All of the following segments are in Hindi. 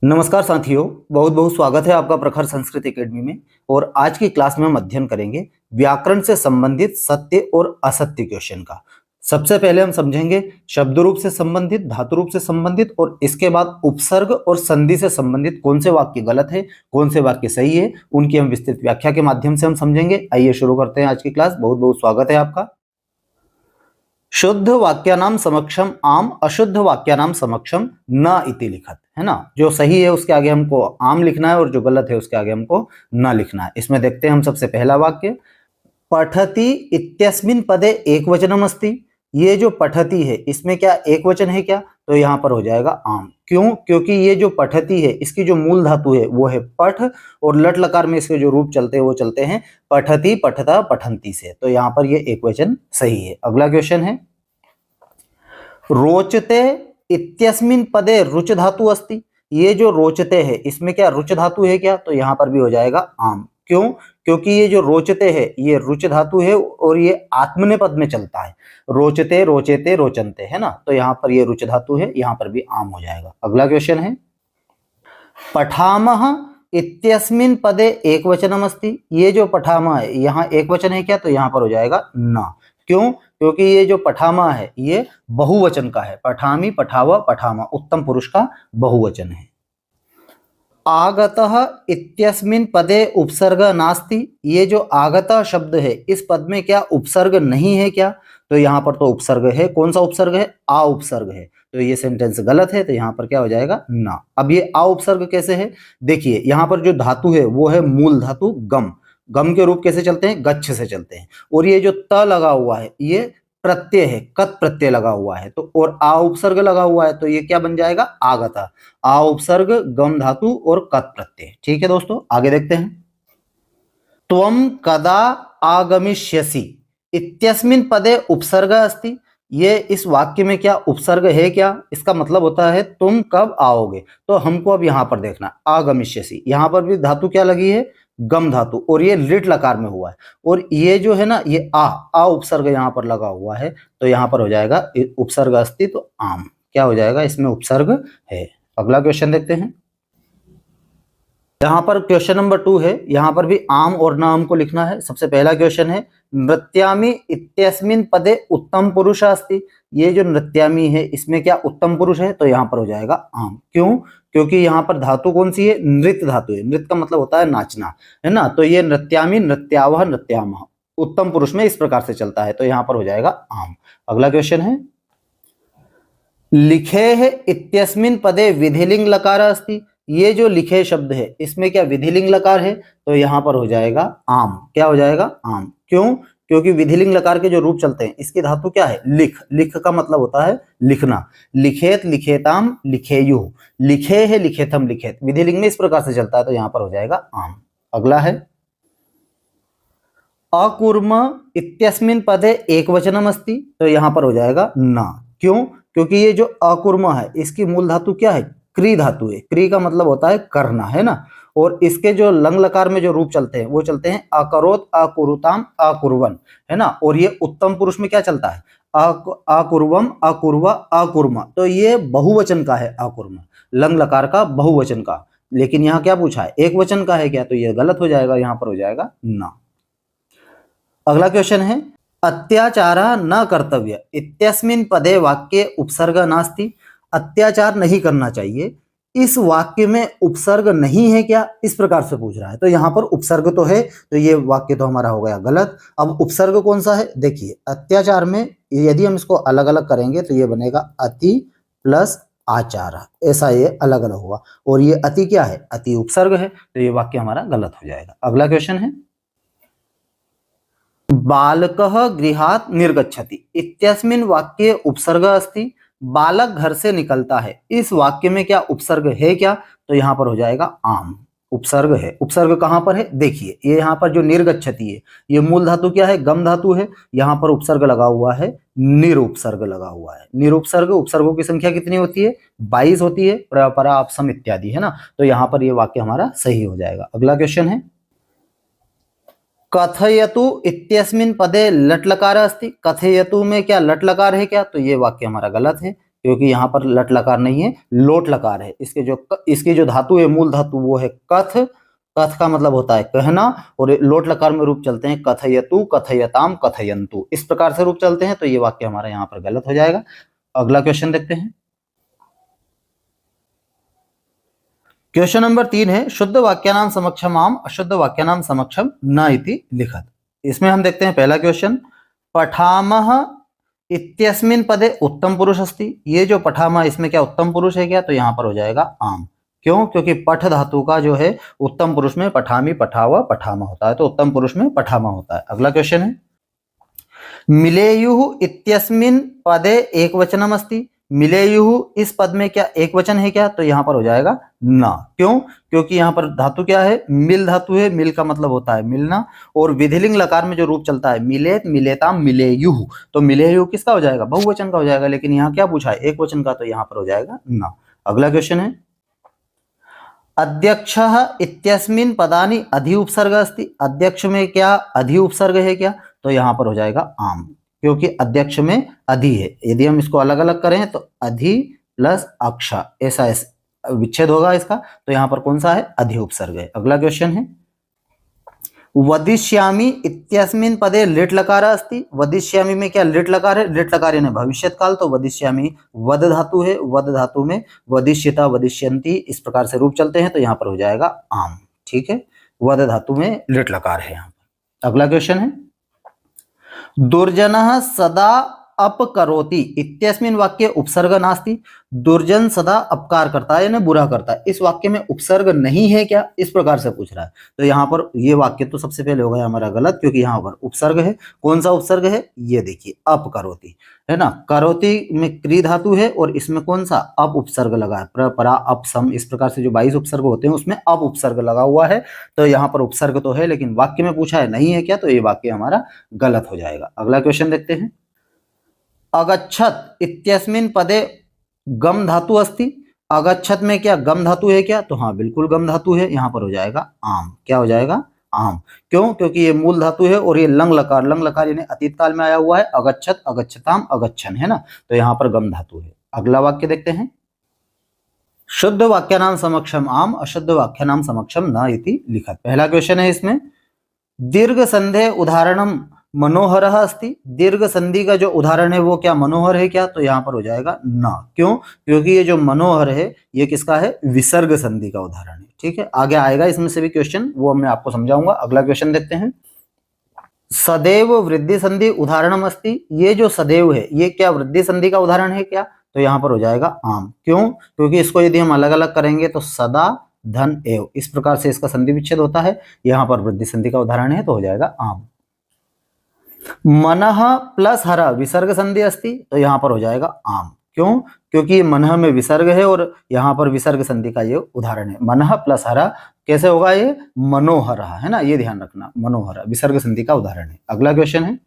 नमस्कार साथियों, बहुत बहुत स्वागत है आपका प्रखर संस्कृत एकेडमी में। और आज की क्लास में हम अध्ययन करेंगे व्याकरण से संबंधित सत्य और असत्य क्वेश्चन का। सबसे पहले हम समझेंगे शब्द रूप से संबंधित, धातु रूप से संबंधित और इसके बाद उपसर्ग और संधि से संबंधित कौन से वाक्य गलत है, कौन से वाक्य सही है, उनकी हम विस्तृत व्याख्या के माध्यम से हम समझेंगे। आइए शुरू करते हैं आज की क्लास। बहुत बहुत स्वागत है आपका। शुद्ध वाक्यानाम समक्षम आम, अशुद्ध वाक्यानाम समक्षम न इति लिखत, है ना। जो सही है उसके आगे हमको आम लिखना है और जो गलत है उसके आगे हमको न लिखना है। इसमें देखते हैं हम सबसे पहला वाक्य, पठति इत्यस्मिन् पदे एकवचनम अस्ति। ये जो पठति है इसमें क्या एक वचन है क्या? तो यहाँ पर हो जाएगा आम। क्यों? क्योंकि ये जो पठति है इसकी जो मूल धातु है वो है पठ, और लट लकार में इसके जो रूप चलते हैं वो चलते हैं पठति, पठता, पठंती से। तो यहाँ पर ये एक वचन सही है। अगला क्वेश्चन है, रोचते इत्यस्मिन् पदे रुच धातु अस्ति। ये जो रोचते है इसमें क्या रुच धातु है क्या? तो यहाँ पर भी हो जाएगा आम। क्यों? क्योंकि ये जो रोचते है ये रुच धातु है और ये आत्मनेपद में चलता है। रोचते, रोचेते, रोचनते, है ना। तो यहाँ पर ये रुच धातु है, यहाँ पर भी आम हो जाएगा। अगला क्वेश्चन है, पठामह इत्यस्मिन् पदे एकवचनम अस्ति। ये जो पठामह है यहाँ एक वचन है क्या? तो यहाँ पर हो जाएगा न। क्यों? क्योंकि ये जो पठामा है ये बहुवचन का है। पठामी, पठावा, पठामा उत्तम पुरुष का बहुवचन है। आगतः इत्यस्मिन् पदे उपसर्ग नास्ति। ये जो आगतः शब्द है इस पद में क्या उपसर्ग नहीं है क्या? तो यहाँ पर तो उपसर्ग है। कौन सा उपसर्ग है? आ उपसर्ग है। तो ये सेंटेंस गलत है। तो यहाँ पर क्या हो जाएगा? ना। अब ये आ उपसर्ग कैसे है? देखिए यहाँ पर जो धातु है वो है मूल धातु गम। गम के रूप कैसे चलते हैं? गच्छ से चलते हैं। और ये जो त लगा हुआ है ये प्रत्यय है, कत प्रत्यय लगा हुआ है। तो और आ उपसर्ग लगा हुआ है तो ये क्या बन जाएगा? आगता। आ उपसर्ग, गम धातु और कत प्रत्यय। ठीक है दोस्तों, आगे देखते हैं। त्वं कदा आगमिष्यसि इत्यस्मिन् पदे उपसर्ग अस्ति। ये इस वाक्य में क्या उपसर्ग है क्या? इसका मतलब होता है तुम कब आओगे। तो हमको अब यहाँ पर देखना, आगमिष्यसि, यहाँ पर भी धातु क्या लगी है? गम धातु, और ये लिट लकार में हुआ है। और ये जो है ना ये आ उपसर्ग यहाँ पर लगा हुआ है। तो यहाँ पर हो जाएगा उपसर्ग अस्ति, तो आम क्या हो जाएगा? इसमें उपसर्ग है। अगला क्वेश्चन देखते हैं। यहाँ पर क्वेश्चन नंबर 2 है। यहाँ पर भी आम और नाम को लिखना है। सबसे पहला क्वेश्चन है, नृत्यामि इत्यस्मिन् पदे उत्तम पुरुष अस्ति। ये जो नृत्यामि है इसमें क्या उत्तम पुरुष है? तो यहाँ पर हो जाएगा आम। क्यों? क्योंकि यहाँ पर धातु कौन सी है? नृत्य धातु है। नृत्य का मतलब होता है नाचना, है ना। तो ये नृत्यामि, नृत्यावह, नृत्यामः उत्तम पुरुष में इस प्रकार से चलता है। तो यहाँ पर हो जाएगा आम। अगला क्वेश्चन है, लिखे है इत्यस्मिन् पदे विधिलिंग लकार अस्ति। ये जो लिखे शब्द है इसमें क्या विधिलिंग लकार है? तो यहाँ पर हो जाएगा आम। क्या हो जाएगा? आम। क्यों? क्योंकि विधिलिंग लकार के जो रूप चलते हैं इसकी धातु क्या है? लिख। लिख का मतलब होता है लिखना। लिखेत, लिखेताम, लिखेयु। लिखे है, लिखेथम, लिखेत विधिलिंग में इस प्रकार से चलता है। तो यहाँ पर हो जाएगा आम। अगला है, अकुर्म इत्यस्मिन् पदे एकवचनम अस्ति। तो यहाँ पर हो जाएगा ना। क्यों? क्योंकि ये जो अकुर्म है इसकी मूल धातु क्या है? क्री धातु है। क्री का मतलब होता है करना, है ना। और इसके जो लंग लकार में जो रूप चलते हैं वो चलते हैं अकरोत, अकुरुताम, अकुर्वन, है ना। और ये उत्तम पुरुष में क्या चलता है? अकुर्वम, अकुर्वा, अकुर्म। तो ये बहुवचन का है अकुर्म, लंग लकार का बहुवचन का। लेकिन यहाँ क्या पूछा है? एक वचन का है क्या? तो ये गलत हो जाएगा। यहाँ पर हो जाएगा ना। अगला क्वेश्चन है, अत्याचारः न कर्तव्य इत्यस्मिन् पदे वाक्ये उपसर्ग नास्ति। अत्याचार नहीं करना चाहिए, इस वाक्य में उपसर्ग नहीं है क्या? इस प्रकार से पूछ रहा है। तो यहाँ पर उपसर्ग तो है, तो ये वाक्य तो हमारा हो गया गलत। अब उपसर्ग कौन सा है? देखिए अत्याचार में यदि हम इसको अलग अलग करेंगे तो ये बनेगा अति प्लस आचार, ऐसा ये अलग अलग हुआ। और ये अति क्या है? अति उपसर्ग है। तो ये वाक्य हमारा गलत हो जाएगा। अगला क्वेश्चन है, बालकः गृहात् निर्गच्छति इत्यस्मिन् वाक्ये उपसर्ग अस्ति। बालक घर से निकलता है, इस वाक्य में क्या उपसर्ग है क्या? तो यहाँ पर हो जाएगा आम। उपसर्ग है। उपसर्ग कहाँ पर है? देखिए ये यहाँ पर जो निर्गच्छति है ये मूल धातु क्या है? गम धातु है। यहाँ पर उपसर्ग लगा हुआ है, निरुपसर्ग लगा हुआ है। निरुपसर्ग, उपसर्गों की संख्या कितनी होती है? 22 होती है, परपरा, आपसम इत्यादि, है ना। तो यहाँ पर ये वाक्य हमारा सही हो जाएगा। अगला क्वेश्चन है, कथयतु इत्यस्मिन् पदे लट लकार अस्ति। कथयतु में क्या लट लकार है क्या? तो ये वाक्य हमारा गलत है। क्योंकि यहाँ पर लट लकार नहीं है, लोट लकार है। इसकी जो धातु है, मूल धातु, वो है कथ। कथ का मतलब होता है कहना, और लोट लकार में रूप चलते हैं कथयतु, कथयताम, कथयंतु, इस प्रकार से रूप चलते हैं। तो ये वाक्य हमारा यहाँ पर गलत हो जाएगा। अगला क्वेश्चन देखते हैं। क्वेश्चन नंबर 3 है शुद्ध वाक्यानाम समक्षम आम, अशुद्ध वाक्यानाम समक्षम न इति लिखत। इसमें हम देखते हैं पहला क्वेश्चन, पठामह इत्यस्मिन पदे उत्तम पुरुष अस्ति। ये जो पठामह, इसमें क्या उत्तम पुरुष है क्या? तो यहाँ पर हो जाएगा आम। क्यों? क्योंकि पठ धातु का जो है उत्तम पुरुष में पठामी, पठावा, पठामा होता है, तो उत्तम पुरुष में पठामा होता है। अगला क्वेश्चन है, मिलेयुः इत्यस्मिन पदे एकवचनम अस्ति। मिलेयुः, इस पद में क्या एक वचन है क्या? तो यहाँ पर हो जाएगा ना। क्यों? क्योंकि यहाँ पर धातु क्या है? मिल धातु है। मिल का मतलब होता है मिलना, और विधिलिंग लकार में जो रूप चलता है मिलेत, मिलेताम, मिलेयुः, तो मिलेयुः किसका हो जाएगा? बहुवचन का हो जाएगा। लेकिन यहाँ क्या पूछा है? एक वचन का, तो यहाँ पर हो जाएगा ना। अगला क्वेश्चन है, अध्यक्षः इत्यस्मिन पदानि अधि उपसर्ग अस्ति। अध्यक्ष में क्या अधि उपसर्ग है क्या? तो यहाँ पर हो जाएगा आम, क्योंकि अध्यक्ष में अधि है। यदि हम इसको अलग अलग करें तो अधि प्लस अक्ष, ऐसा विच्छेद होगा इसका, तो यहाँ पर कौन सा है? अधि उपसर्ग है। अगला क्वेश्चन है, वदिष्यामि इत्यस्मिन पदे लिट लकार अस्ति। वदिष्यामि में क्या लिट लकार है? लिट लकार यानी भविष्यत काल, तो वदिष्यामि वद धातु है। वद धातु में वदिष्यता, वदिष्यन्ति, इस प्रकार से रूप चलते हैं, तो यहाँ पर हो जाएगा आम। ठीक है, वद धातु में लिट लकार है यहाँ पर। अगला क्वेश्चन है, दुर्जनः सदा अपकरोति इत्यस्मिन वाक्ये उपसर्ग नास्ति। दुर्जन सदा अपकार करता है यानी बुरा करता है, इस वाक्य में उपसर्ग नहीं है क्या? इस प्रकार से पूछ रहा है। तो यहाँ पर ये वाक्य तो सबसे पहले हो गया हमारा गलत, क्योंकि यहाँ पर उपसर्ग है। कौन सा उपसर्ग है? ये देखिए, अपकरोति है ना। करोति में क्री धातु है, और इसमें कौन सा अप उपसर्ग लगा है? प्र, परा, अप, सम, इस प्रकार से जो 22 उपसर्ग होते हैं उसमें अप उपसर्ग लगा हुआ है। तो यहाँ पर उपसर्ग तो है, लेकिन वाक्य में पूछा है नहीं है क्या? तो ये वाक्य हमारा गलत हो जाएगा। अगला क्वेश्चन देखते हैं, अगच्छत इत्यस्मिन पदे गम धातु अस्ति। अगच्छत में क्या गम धातु है क्या? तो हाँ, बिल्कुल गम धातु है। यहाँ पर हो जाएगा आम। क्या हो जाएगा? आम। क्यों? क्योंकि ये मूल धातु है, और ये लंग लकार, लंग लकार यानी अतीत काल में आया हुआ है। अगच्छत, अगच्छताम, अगच्छन, है ना, तो यहाँ पर गम धातु है। अगला वाक्य देखते हैं, शुद्ध वाक्यानाम समक्षम आम, अशुद्ध वाक्यानाम समक्षम न इति लिखत। पहला क्वेश्चन है इसमें, दीर्घ संधे उदाहरणम मनोहर अस्ति। दीर्घ संधि का जो उदाहरण है वो क्या मनोहर है क्या? तो यहाँ पर हो जाएगा ना। क्यों? क्योंकि ये जो मनोहर है ये किसका है? विसर्ग संधि का उदाहरण है। ठीक है, आगे आएगा इसमें से भी क्वेश्चन, वो मैं आपको समझाऊंगा। अगला क्वेश्चन देखते हैं, सदैव वृद्धि संधि उदाहरणम अस्ति। ये जो सदैव है ये क्या वृद्धि संधि का उदाहरण है क्या? तो यहाँ पर हो जाएगा आम। क्यों? क्योंकि इसको यदि हम अलग अलग करेंगे तो सदा धन एव, इस प्रकार से इसका संधि विच्छेद होता है। यहाँ पर वृद्धि संधि का उदाहरण है, तो हो जाएगा आम। मनः प्लस हर विसर्ग संधि अस्ति। तो यहाँ पर हो जाएगा आम। क्यों? क्योंकि मनः में विसर्ग है, और यहाँ पर विसर्ग संधि का ये उदाहरण है। मनः प्लस हर कैसे होगा? ये मनोहर है ना, ये ध्यान रखना, मनोहर विसर्ग संधि का उदाहरण है। अगला क्वेश्चन है,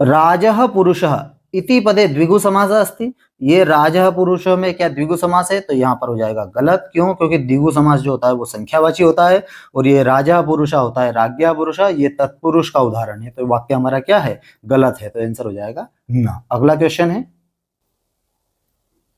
राजः पुरुषः इति पदे द्विगु समास अस्ति। ये राजः पुरुषः में क्या द्विगु समास है? तो यहाँ पर हो जाएगा गलत। क्यों? क्योंकि द्विगु समास जो होता है वो संख्यावाची होता है, और ये राजा पुरुषा होता है राज्ञा पुरुषा, ये तत्पुरुष का उदाहरण है। तो वाक्य हमारा क्या है? गलत है, तो आंसर हो जाएगा ना। अगला क्वेश्चन है,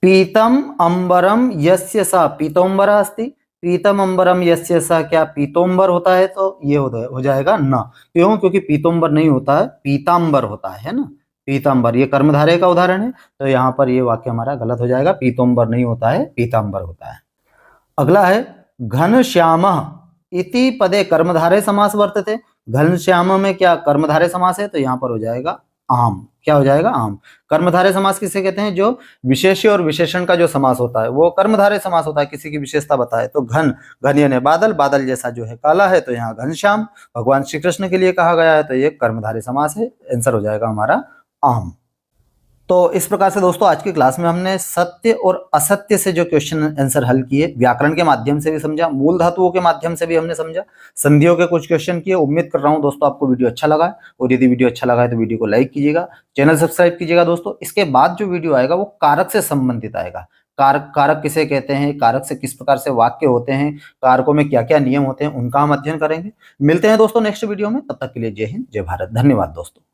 पीतम अंबरम यस्य सा पीतोम्बरा अस्ति। पीतम अंबरम यस्य सा क्या पीतोम्बर होता है? तो ये हो जाएगा ना। क्यों? क्योंकि पीतोम्बर नहीं होता है, पीताम्बर होता है ना। पीताम्बर ये कर्मधारय का उदाहरण है, तो यहाँ पर ये वाक्य हमारा गलत हो जाएगा। पीतोम्बर नहीं होता है, पीताम्बर होता है। अगला है, घनश्यामः इति पदे कर्मधारय समास वर्तते। घनश्याम में क्या कर्मधारय समास है? तो यहाँ पर हो जाएगा आम। क्या हो जाएगा? आम। कर्मधारय समास किसे कहते हैं? जो विशेष्य और विशेषण का जो समास होता है वो कर्मधारय समास होता है, किसी की विशेषता बताए। तो घन, घन यानी बादल, बादल जैसा जो है काला है, तो यहाँ घनश्याम भगवान श्री कृष्ण के लिए कहा गया है, तो ये कर्मधारय समास है। आंसर हो जाएगा हमारा आम। तो इस प्रकार से दोस्तों आज की क्लास में हमने सत्य और असत्य से जो क्वेश्चन आंसर हल किए, व्याकरण के माध्यम से भी समझा, मूल धातुओं के माध्यम से भी हमने समझा, संधियों के कुछ क्वेश्चन किए। उम्मीद कर रहा हूं दोस्तों आपको वीडियो अच्छा लगा है, और यदि वीडियो अच्छा लगा है तो वीडियो को लाइक कीजिएगा, चैनल सब्सक्राइब कीजिएगा दोस्तों। इसके बाद जो वीडियो आएगा वो कारक से संबंधित आएगा। कारक, कारक किसे कहते हैं, कारक से किस प्रकार से वाक्य होते हैं, कारकों में क्या क्या नियम होते हैं, उनका हम अध्ययन करेंगे। मिलते हैं दोस्तों नेक्स्ट वीडियो में, तब तक के लिए जय हिंद, जय भारत, धन्यवाद दोस्तों।